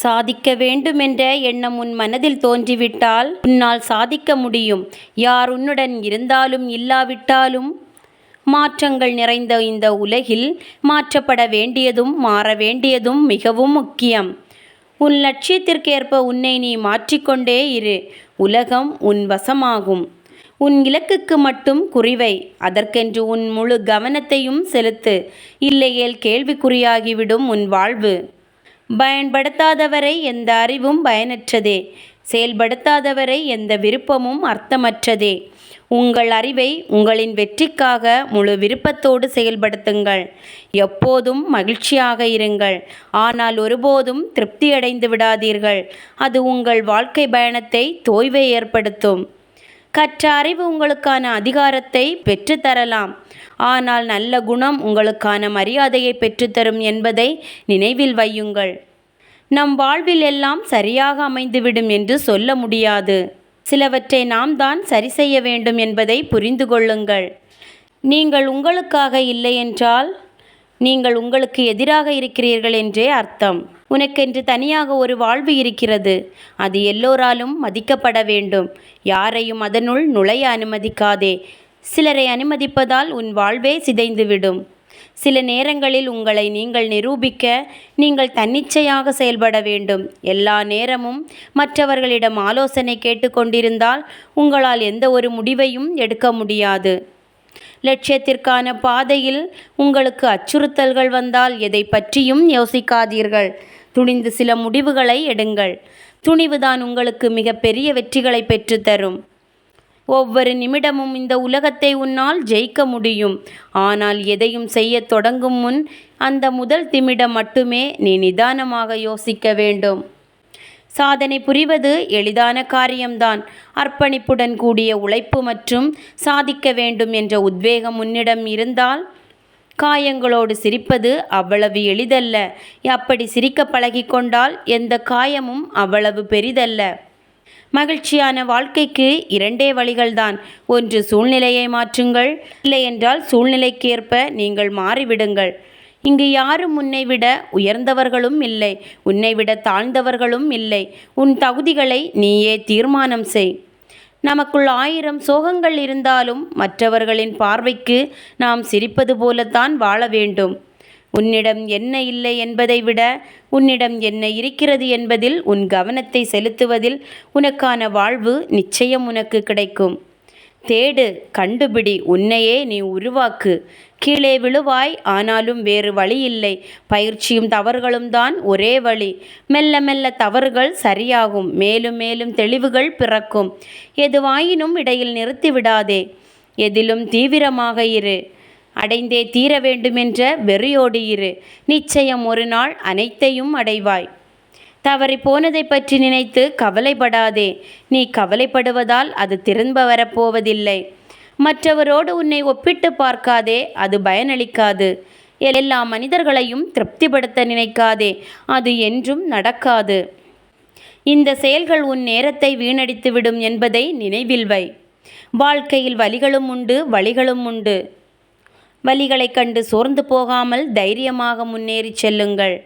சாதிக்க வேண்டுமென்ற எண்ணம் உன் மனதில் தோன்றிவிட்டால் உன்னால் சாதிக்க முடியும். யார் உன்னுடன் இருந்தாலும் இல்லாவிட்டாலும் மாற்றங்கள் நிறைந்த இந்த உலகில் மாற்றப்பட வேண்டியதும் மாற வேண்டியதும் மிகவும் முக்கியம். உன் லட்சியத்திற்கேற்ப உன்னை நீ மாற்றிக்கொண்டே இரு. உலகம் உன் வசமாகும். உன் இலக்குக்கு மட்டும் குறிவை. அதற்கென்று உன் முழு கவனத்தையும் செலுத்து. இல்லையேல் கேள்விக்குறியாகிவிடும் உன் வாழ்வு. பயன்படுத்தாதவரை எந்த அறிவும் பயனற்றதே. செயல்படுத்தாதவரை எந்த விருப்பமும் அர்த்தமற்றதே. உங்கள் அறிவை உங்களின் வெற்றிக்காக முழு விருப்பத்தோடு செயல்படுத்துங்கள். எப்போதும் மகிழ்ச்சியாக இருங்கள். ஆனால் ஒருபோதும் திருப்தியடைந்து விடாதீர்கள். அது உங்கள் வாழ்க்கை பயணத்தை தோய்வை ஏற்படுத்தும். கற்ற அறிவு உங்களுக்கான அதிகாரத்தை பெற்றுத்தரலாம். ஆனால் நல்ல குணம் உங்களுக்கான மரியாதையை பெற்றுத்தரும் என்பதை நினைவில் வையுங்கள். நம் வாழ்வில் எல்லாம் சரியாக அமைந்துவிடும் என்று சொல்ல முடியாது. சிலவற்றை நாம் தான் சரி செய்ய வேண்டும் என்பதை புரிந்து கொள்ளுங்கள். நீங்கள் உங்களுக்காக இல்லை என்றால் நீங்கள் உங்களுக்கு எதிராக இருக்கிறீர்கள் என்றே அர்த்தம். உனக்கென்று தனியாக ஒரு வாழ்வு இருக்கிறது. அது எல்லோராலும் மதிக்கப்பட வேண்டும். யாரையும் அதனுள் நுழைய அனுமதிக்காதே. சிலரை அனுமதிப்பதால் உன் வாழ்வே சிதைந்துவிடும். சில நேரங்களில் உங்களை நீங்கள் நிரூபிக்க நீங்கள் தன்னிச்சையாக செயல்பட வேண்டும். எல்லா நேரமும் மற்றவர்களிடம் ஆலோசனை கேட்டுக்கொண்டிருந்தால் உங்களால் எந்த ஒரு முடிவையும் எடுக்க முடியாது. லட்சியத்திற்கான பாதையில் உங்களுக்கு அச்சுறுத்தல்கள் வந்தால் எதை பற்றியும் யோசிக்காதீர்கள். துணிந்து சில முடிவுகளை எடுங்கள். துணிவுதான் உங்களுக்கு மிகப்பெரிய வெற்றிகளை பெற்றுத்தரும். ஒவ்வொரு நிமிடமும் இந்த உலகத்தை உன்னால் ஜெயிக்க முடியும். ஆனால் எதையும் செய்ய தொடங்கும் முன் அந்த முதல் நிமிடம் மட்டுமே நீ நிதானமாக யோசிக்க வேண்டும். சாதனை புரிவது எளிதான காரியம்தான். அர்ப்பணிப்புடன் கூடிய உழைப்பு மற்றும் சாதிக்க வேண்டும் என்ற உத்வேகம் உன்னிடம் இருந்தால் காயங்களோடு சிரிப்பது அவ்வளவு எளிதல்ல. அப்படி சிரிக்க பழகிக்கொண்டால் எந்த காயமும் அவ்வளவு பெரிதல்ல. மகிழ்ச்சியான வாழ்க்கைக்கு இரண்டே வழிகள்தான். ஒன்று சூழ்நிலையை மாற்றுங்கள். இல்லையென்றால் சூழ்நிலைக்கேற்ப நீங்கள் மாறிவிடுங்கள். இங்கு யாரும் உன்னை விட உயர்ந்தவர்களும் இல்லை, உன்னை விட தாழ்ந்தவர்களும் இல்லை. உன் தகுதிகளை நீயே தீர்மானம் செய். நமக்குள் 1000 சோகங்கள் இருந்தாலும் மற்றவர்களின் பார்வைக்கு நாம் சிரிப்பது போலத்தான் வாழ வேண்டும். உன்னிடம் என்ன இல்லை என்பதை விட உன்னிடம் என்ன இருக்கிறது என்பதில் உன் கவனத்தை செலுத்துவதில் உனக்கான வாழ்வு நிச்சயம் உனக்கு கிடைக்கும். தேடு, கண்டுபிடி, உன்னையே நீ உருவாக்கு. கீழே விழுவாய், ஆனாலும் வேறு வழி இல்லை. பயிற்சியும் தவறுகளும் தான் ஒரே வழி. மெல்ல மெல்ல தவறுகள் சரியாகும். மேலும் மேலும் தெளிவுகள் பிறக்கும். எதுவாயினும் இடையில் நிறுத்திவிடாதே. எதிலும் தீவிரமாக இரு. அடைந்தே தீர வேண்டுமென்ற வெறியோடு இரு. நிச்சயம் ஒரு நாள் அனைத்தையும் அடைவாய். தவறி போனதை பற்றி நினைத்து கவலைப்படாதே. நீ கவலைப்படுவதால் அது திரும்ப வரப்போவதில்லை. மற்றவரோடு உன்னை ஒப்பிட்டு பார்க்காதே. அது பயனளிக்காது. எல்லா மனிதர்களையும் திருப்திப்படுத்த நினைக்காதே. அது என்றும் நடக்காது. இந்த செயல்கள் உன் நேரத்தை வீணடித்துவிடும் என்பதை நினைவில் வை. வாழ்க்கையில் வலிகளும் உண்டு, வழிகளும் உண்டு. வலிகளைக் கண்டு சோர்ந்து போகாமல் தைரியமாக முன்னேறி செல்லுங்கள்.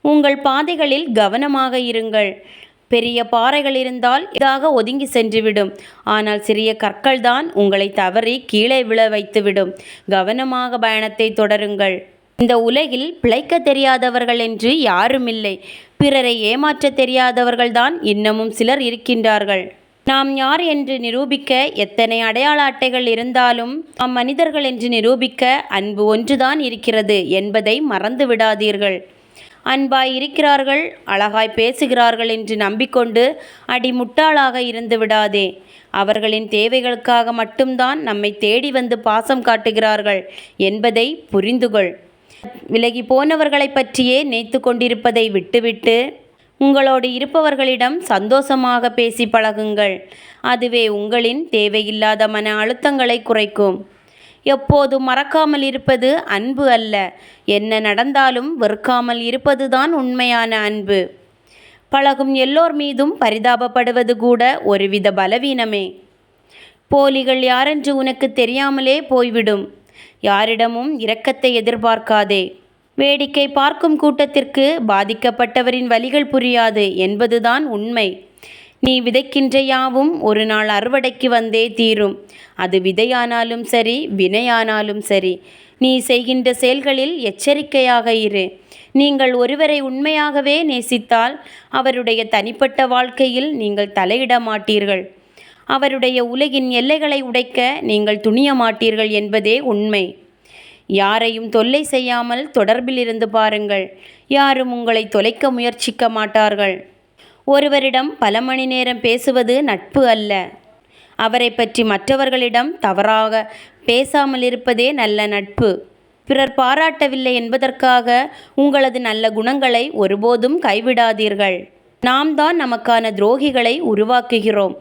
உங்கள் பாதைகளில் கவனமாக இருங்கள். பெரிய பாறைகள் இருந்தால் இதாக ஒதுங்கி சென்றுவிடும். ஆனால் சிறிய கற்கள் தான் உங்களை தவறி கீழே விழ வைத்துவிடும். கவனமாக பயணத்தை தொடருங்கள். இந்த உலகில் பிழைக்க தெரியாதவர்கள் என்று யாரும் இல்லை. பிறரை ஏமாற்ற தெரியாதவர்கள்தான் இன்னமும் சிலர் இருக்கின்றார்கள். நாம் யார் என்று நிரூபிக்க எத்தனை அடையாள அட்டைகள் இருந்தாலும் நாம் மனிதர்கள் என்று நிரூபிக்க அன்பு ஒன்றுதான் இருக்கிறது என்பதை மறந்து விடாதீர்கள். அன்பாய் இருக்கிறார்கள், அழகாய் பேசுகிறார்கள் என்று நம்பிக்கொண்டு அடிமுட்டாளாக இருந்து விடாதே. அவர்களின் தேவைகளுக்காக மட்டும்தான் நம்மை தேடி வந்து பாசம் காட்டுகிறார்கள் என்பதை புரிந்துகொள். விலகி போனவர்களை பற்றியே நினைத்து கொண்டிருப்பதை விட்டுவிட்டு உங்களோடு இருப்பவர்களிடம் சந்தோஷமாக பேசி பழகுங்கள். அதுவே உங்களின் தேவையில்லாத மன அழுத்தங்களை குறைக்கும். எப்போதும் மறக்காமல் இருப்பது அன்பு அல்ல. என்ன நடந்தாலும் வெறுக்காமல் இருப்பதுதான் உண்மையான அன்பு. பழகும் எல்லோர் மீதும் பரிதாபப்படுவது கூட ஒருவித பலவீனமே. போலிகள் யாரென்று உனக்கு தெரியாமலே போய்விடும். யாரிடமும் இரக்கத்தை எதிர்பார்க்காதே. வேடிக்கை பார்க்கும் கூட்டத்திற்கு பாதிக்கப்பட்டவரின் வலிகள் புரியாது என்பதுதான் உண்மை. நீ விதைக்கின்ற யாவும் ஒரு நாள் அறுவடைக்கு வந்தே தீரும். அது விதையானாலும் சரி, வினையானாலும் சரி. நீ செய்கின்ற செயல்களில் எச்சரிக்கையாக இரு. நீங்கள் ஒருவரை உண்மையாகவே நேசித்தால் அவருடைய தனிப்பட்ட வாழ்க்கையில் நீங்கள் தலையிட மாட்டீர்கள். அவருடைய உலகின் எல்லைகளை உடைக்க நீங்கள் துணிய மாட்டீர்கள் என்பதே உண்மை. யாரையும் தொல்லை செய்யாமல் தொடர்பில் இருந்து பாருங்கள். யாரும் உங்களை தொலைக்க முயற்சிக்க மாட்டார்கள். ஒருவரிடம் பல மணி நேரம் பேசுவது நட்பு அல்ல. அவரை பற்றி மற்றவர்களிடம் தவறாக பேசாமல் இருப்பதே நல்ல நட்பு. பிறர் பாராட்டவில்லை என்பதற்காக உங்களது நல்ல குணங்களை ஒருபோதும் கைவிடாதீர்கள். நாம் தான் நமக்கான துரோகிகளை உருவாக்குகிறோம்.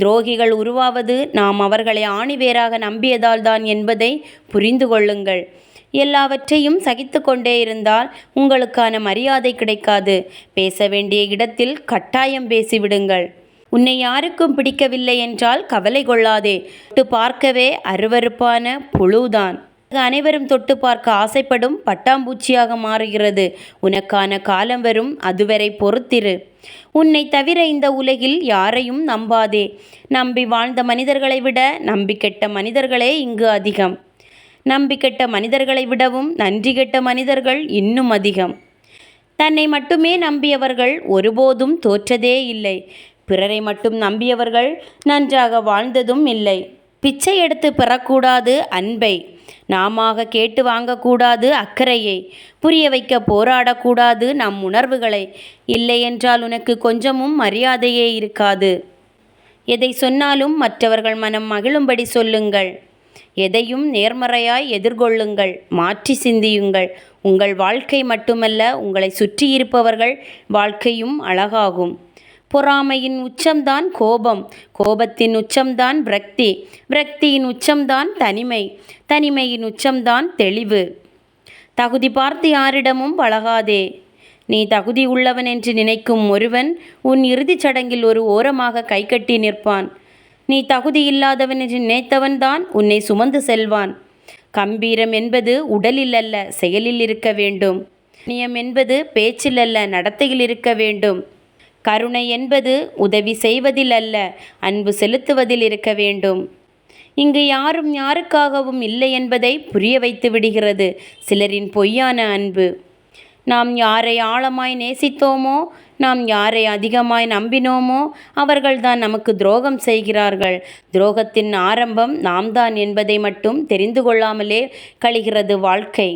துரோகிகள் உருவாவது நாம் அவர்களை ஆணிவேராக நம்பியதால் தான் என்பதை புரிந்து கொள்ளுங்கள். எல்லாவற்றையும் சகித்து கொண்டே இருந்தால் உங்களுக்கான மரியாதை கிடைக்காது. பேச வேண்டிய இடத்தில் கட்டாயம் பேசிவிடுங்கள். உன்னை யாருக்கும் பிடிக்கவில்லை என்றால் கவலை கொள்ளாதே. தொட்டு பார்க்கவே அருவருப்பான புழுதான் அனைவரும் தொட்டு பார்க்க ஆசைப்படும் பட்டாம்பூச்சியாக மாறுகிறது. உனக்கான காலம் வரும், அதுவரை பொறுத்திரு. உன்னை தவிர இந்த உலகில் யாரையும் நம்பாதே. நம்பி வாழ்ந்த மனிதர்களை விட நம்பி கெட்ட மனிதர்களே இங்கு அதிகம். நம்பி கெட்ட மனிதர்களை விடவும் நன்றி கெட்ட மனிதர்கள் இன்னும் அதிகம். தன்னை மட்டுமே நம்பியவர்கள் ஒருபோதும் தோற்றதே இல்லை. பிறரை மட்டும் நம்பியவர்கள் நன்றாக வாழ்ந்ததும் இல்லை. பிச்சை எடுத்து பெறக்கூடாது அன்பை. நாமாக கேட்டு வாங்கக்கூடாது அக்கறையை. புரிய வைக்க போராடக்கூடாது நம் உணர்வுகளை. இல்லை என்றால் உனக்கு கொஞ்சமும் மரியாதையே இருக்காது. எதை சொன்னாலும் மற்றவர்கள் மனம் மகிழும்படி சொல்லுங்கள். எதையும் நேர்மறையாய் எதிர்கொள்ளுங்கள். மாற்றி சிந்தியுங்கள். உங்கள் வாழ்க்கை மட்டுமல்ல, உங்களை சுற்றியிருப்பவர்கள் வாழ்க்கையும் அழகாகும். பொறாமையின் உச்சம்தான் கோபம். கோபத்தின் உச்சம்தான் விரக்தி. விரக்தியின் உச்சம்தான் தனிமை. தனிமையின் உச்சம்தான் தெளிவு. தகுதி பார்த்து யாரிடமும் பழகாதே. நீ தகுதி உள்ளவன் என்று நினைக்கும் ஒருவன் உன் இறுதிச் சடங்கில் ஒரு ஓரமாக கைகட்டி நிற்பான். நீ தகுதியில்லாதவன் என்று நினைத்தவன்தான் உன்னை சுமந்து செல்வான். கம்பீரம் என்பது உடலில் அல்ல, செயலில் இருக்க வேண்டும். நியம் என்பது பேச்சில் அல்ல, நடத்தையில் இருக்க வேண்டும். கருணை என்பது உதவி செய்வதில் அல்ல, அன்பு செலுத்துவதில் இருக்க வேண்டும். இங்கு யாரும் யாருக்காகவும் இல்லை என்பதை புரிய வைத்து விடுகிறது சிலரின் பொய்யான அன்பு. நாம் யாரை ஆழமாய் நேசித்தோமோ, நாம் யாரை அதிகமாய் நம்பினோமோ அவர்கள்தான் நமக்கு துரோகம் செய்கிறார்கள். துரோகத்தின் ஆரம்பம் நாம் தான் என்பதை மட்டும் தெரிந்து கொள்ளாமலே கழிகிறது வாழ்க்கை.